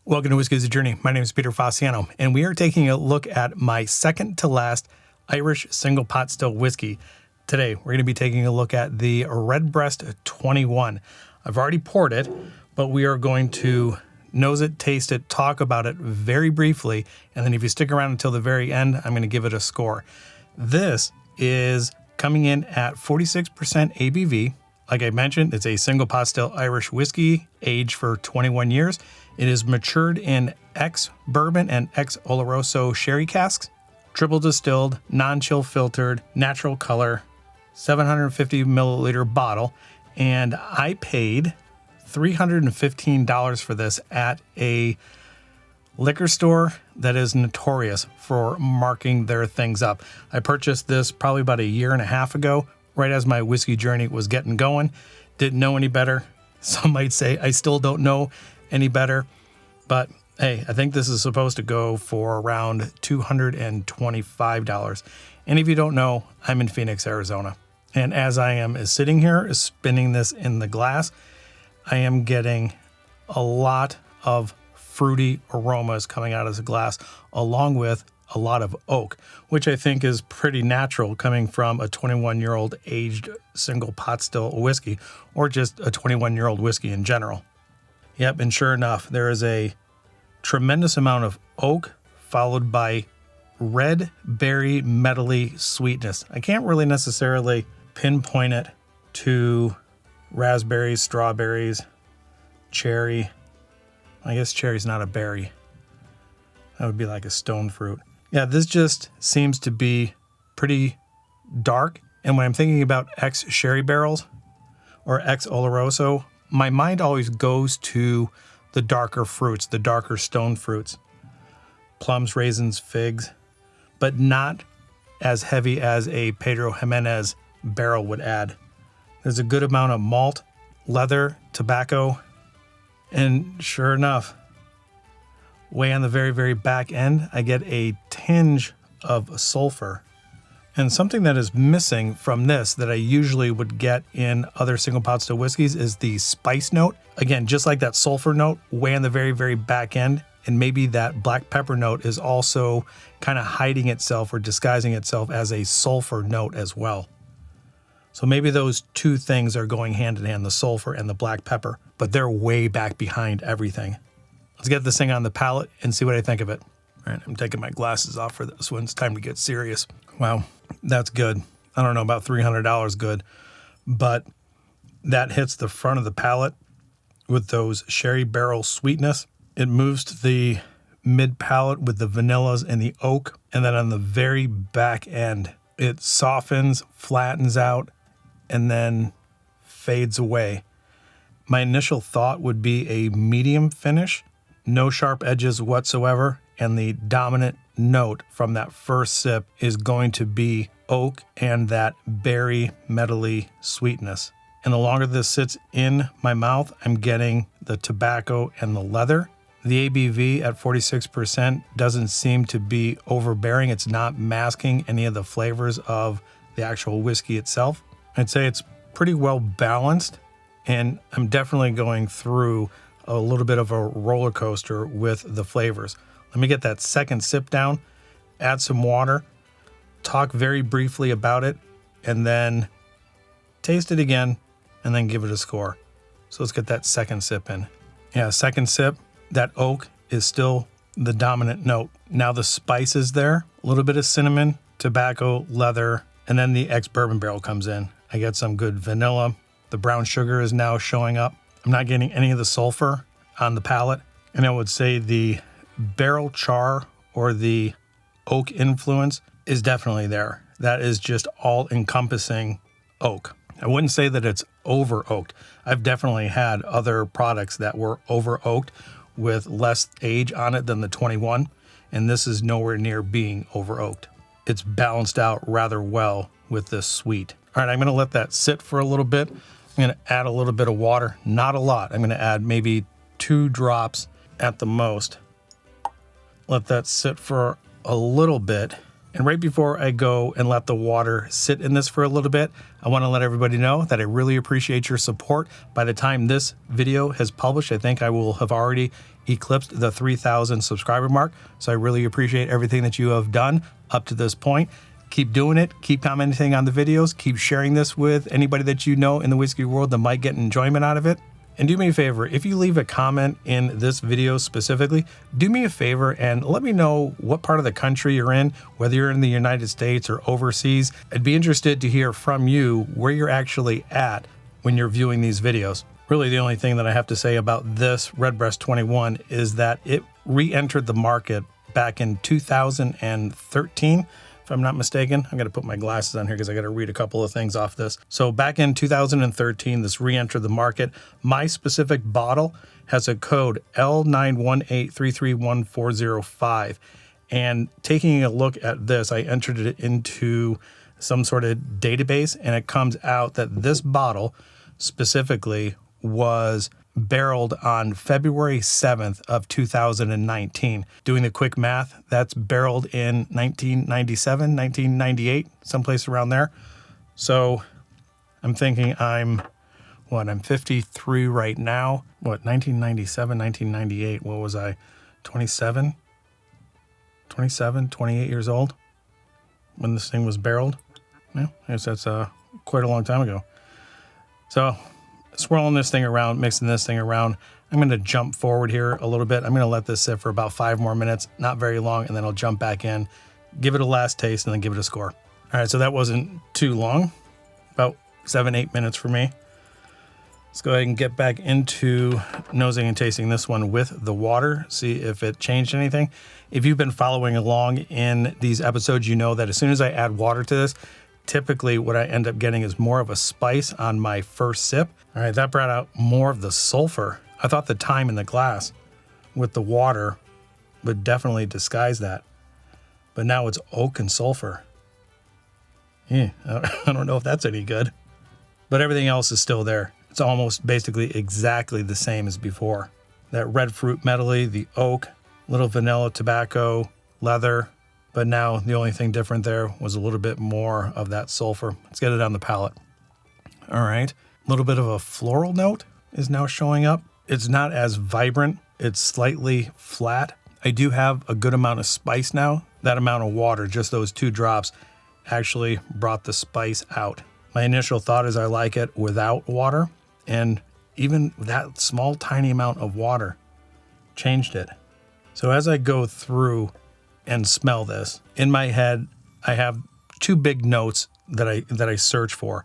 Welcome to Whiskey is a Journey. My name is Peter Fasciano, and we are taking a look at my second to last Irish single pot still whiskey. Today, we're going to be taking a look at the Redbreast 21. I've already poured it, but we are going to nose it, taste it, talk about it very briefly, and then if you stick around until the very end, I'm going to give it a score. This is coming in at 46% ABV. Like I mentioned, it's a single pot still Irish whiskey, aged for 21 years. It is matured in ex-bourbon and ex-Oloroso sherry casks, triple distilled, non-chill filtered, natural color, 750 milliliter bottle, and I paid $315 for this at a liquor store that is notorious for marking their things up. I purchased this probably about a year and a half ago, right as my whiskey journey was getting going. Didn't know any better. Some might say I still don't know any better, but hey, I think this is supposed to go for around $225. And if you don't know, I'm in Phoenix, Arizona. And as I am sitting here spinning this in the glass, I am getting a lot of fruity aromas coming out of the glass, along with a lot of oak, which I think is pretty natural coming from a 21-year-old aged single pot still whiskey, or just a 21-year-old whiskey in general. Yep, and sure enough, there is a tremendous amount of oak followed by red berry metally sweetness. I can't really necessarily pinpoint it to raspberries, strawberries, cherry. I guess cherry's not a berry. That would be like a stone fruit. Yeah, this just seems to be pretty dark. And when I'm thinking about ex-sherry barrels or ex-Oloroso, my mind always goes to the darker fruits, the darker stone fruits. Plums, raisins, figs, but not as heavy as a Pedro Jimenez barrel would add. There's a good amount of malt, leather, tobacco, and sure enough, way on the very, very back end, I get a tinge of sulfur. And something that is missing from this that I usually would get in other single pot still whiskeys is the spice note. Again, just like that sulfur note, way on the very, very back end. And maybe that black pepper note is also kind of hiding itself or disguising itself as a sulfur note as well. So maybe those two things are going hand in hand, the sulfur and the black pepper, but they're way back behind everything. Let's get this thing on the palate and see what I think of it. All right, I'm taking my glasses off for this one. It's time to get serious. Wow, that's good. I don't know about $300 good, but that hits the front of the palate with those sherry barrel sweetness. It moves to the mid palate with the vanillas and the oak. And then on the very back end, it softens, flattens out, and then fades away. My initial thought would be a medium finish, no sharp edges whatsoever, and the dominant note from that first sip is going to be oak and that berry metally sweetness. And the longer this sits in my mouth, I'm getting the tobacco and the leather. The ABV at 46% doesn't seem to be overbearing. It's not masking any of the flavors of the actual whiskey itself. I'd say it's pretty well balanced, and I'm definitely going through a little bit of a roller coaster with the flavors. Let me get that second sip down, add some water, talk very briefly about it, and then taste it again, and then give it a score. So let's get that second sip in. Yeah, second sip, that oak is still the dominant note. Now the spice is there, a little bit of cinnamon, tobacco, leather, and then the ex-bourbon barrel comes in. I get some good vanilla. The brown sugar is now showing up. I'm not getting any of the sulfur on the palate. And I would say the barrel char or the oak influence is definitely there. That is just all encompassing oak. I wouldn't say that it's over oaked. I've definitely had other products that were over oaked with less age on it than the 21, and this is nowhere near being over oaked. It's balanced out rather well with this sweet. All right, I'm gonna let that sit for a little bit. I'm gonna add a little bit of water, not a lot. I'm gonna add maybe 2 drops at the most. Let that sit for a little bit, And right before I go and let the water sit in this for a little bit, I want to let everybody know that I really appreciate your support. By the time this video has published, I think I will have already eclipsed the 3,000 subscriber mark. So I really appreciate everything that you have done up to this point. Keep doing it. Keep commenting on the videos. Keep sharing this with anybody that you know in the whiskey world that might get enjoyment out of it. And do me a favor, if you leave a comment in this video specifically, do me a favor and let me know what part of the country you're in, whether you're in the United States or overseas. I'd be interested to hear from you where you're actually at when you're viewing these videos. Really, the only thing that I have to say about this Redbreast 21 is that it re-entered the market back in 2013. If I'm not mistaken. I'm going to put my glasses on here because I got to read a couple of things off this. So back in 2013, this re-entered the market. My specific bottle has a code L918331405. And taking a look at this, I entered it into some sort of database, and it comes out that this bottle specifically was barreled on February 7th of 2019. Doing the quick math, that's barreled in 1997, 1998, someplace around there. So I'm thinking I'm 53 right now. 1997, 1998, what was I? 27, 28 years old when this thing was barreled. Yeah, I guess that's quite a long time ago. So swirling this thing around, mixing this thing around. I'm going to jump forward here a little bit. I'm going to let this sit for about 5 more minutes, not very long, and then I'll jump back in, give it a last taste, and then give it a score. All right, so that wasn't too long, about 7-8 minutes for me. Let's go ahead and get back into nosing and tasting this one with the water, see if it changed anything. If you've been following along in these episodes, you know that as soon as I add water to this, typically what I end up getting is more of a spice on my first sip. All right, that brought out more of the sulfur. I thought the thyme in the glass with the water would definitely disguise that. But now it's oak and sulfur. I don't know if that's any good. But everything else is still there. It's almost basically exactly the same as before. That red fruit medley, the oak, little vanilla, tobacco, leather. But now the only thing different there was a little bit more of that sulfur. Let's get it on the palate. All right. A little bit of a floral note is now showing up. It's not as vibrant. It's slightly flat. I do have a good amount of spice now. That amount of water, just those 2 drops, actually brought the spice out. My initial thought is I like it without water, and even that small, tiny amount of water changed it. So as I go through and smell this, in my head, I have 2 big notes that I search for: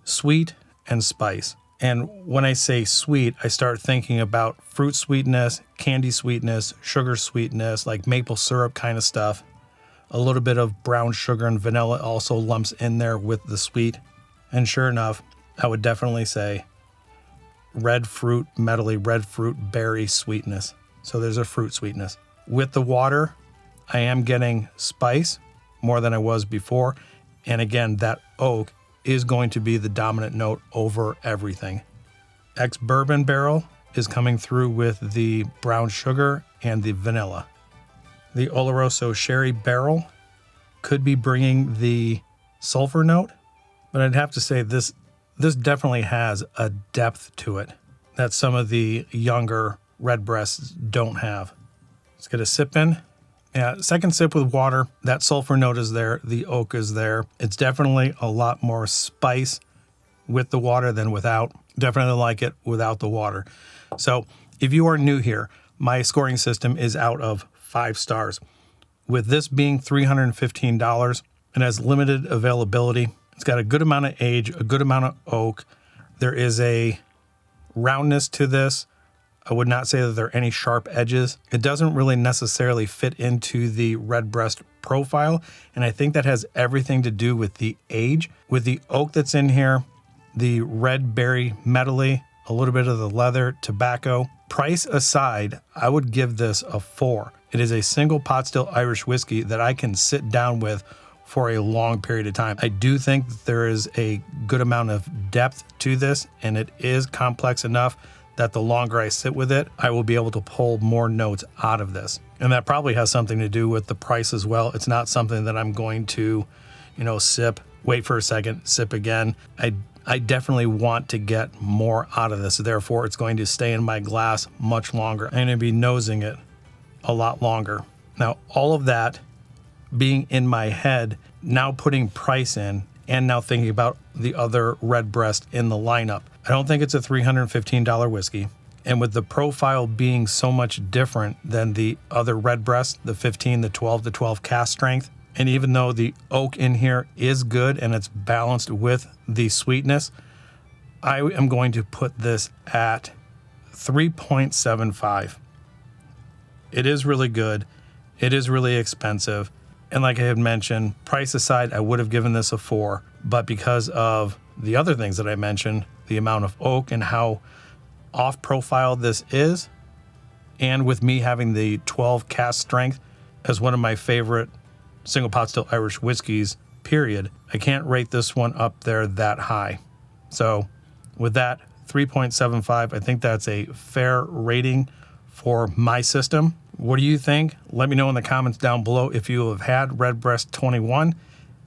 sweet and spice. And when I say sweet, I start thinking about fruit sweetness, candy sweetness, sugar sweetness, like maple syrup kind of stuff. A little bit of brown sugar and vanilla also lumps in there with the sweet. And sure enough, I would definitely say red fruit medley, red fruit berry sweetness. So there's a fruit sweetness. With the water, I am getting spice more than I was before. And again, that oak is going to be the dominant note over everything. Ex-bourbon barrel is coming through with the brown sugar and the vanilla. The Oloroso sherry barrel could be bringing the sulfur note, but I'd have to say this definitely has a depth to it that some of the younger Redbreasts don't have. Let's get a sip in. Yeah, second sip with water, that sulfur note is there, the oak is there. It's definitely a lot more spice with the water than without. Definitely like it without the water. So if you are new here, my scoring system is out of 5 stars. With this being $315, it has limited availability. It's got a good amount of age, a good amount of oak. There is a roundness to this. I would not say that there are any sharp edges. It doesn't really necessarily fit into the Redbreast profile, and I think that has everything to do with the age. With the oak that's in here, the red berry medley, a little bit of the leather, tobacco. Price aside, I would give this a 4. It is a single pot still Irish whiskey that I can sit down with for a long period of time. I do think that there is a good amount of depth to this, and it is complex enough that the longer I sit with it, I will be able to pull more notes out of this. And that probably has something to do with the price as well. It's not something that I'm going to, sip, wait for a second, sip again. I definitely want to get more out of this. Therefore, it's going to stay in my glass much longer. I'm going to be nosing it a lot longer. Now, all of that being in my head, now putting price in, and now thinking about the other Redbreast in the lineup. I don't think it's a $315 whiskey. And with the profile being so much different than the other Redbreast, the 15, the 12, the 12 cask strength, and even though the oak in here is good and it's balanced with the sweetness, I am going to put this at 3.75. It is really good. It is really expensive. And like I had mentioned, price aside, I would have given this a 4. But because of the other things that I mentioned, the amount of oak and how off profile this is, and with me having the 12 cask strength as one of my favorite single pot still Irish whiskeys, period, I can't rate this one up there that high. So with that, 3.75, I think that's a fair rating for my system. What do you think? Let me know in the comments down below if you have had Redbreast 21.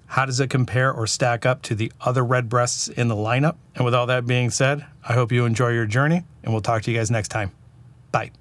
How does it compare or stack up to the other Redbreasts in the lineup? And with all that being said, I hope you enjoy your journey, and we'll talk to you guys next time. Bye.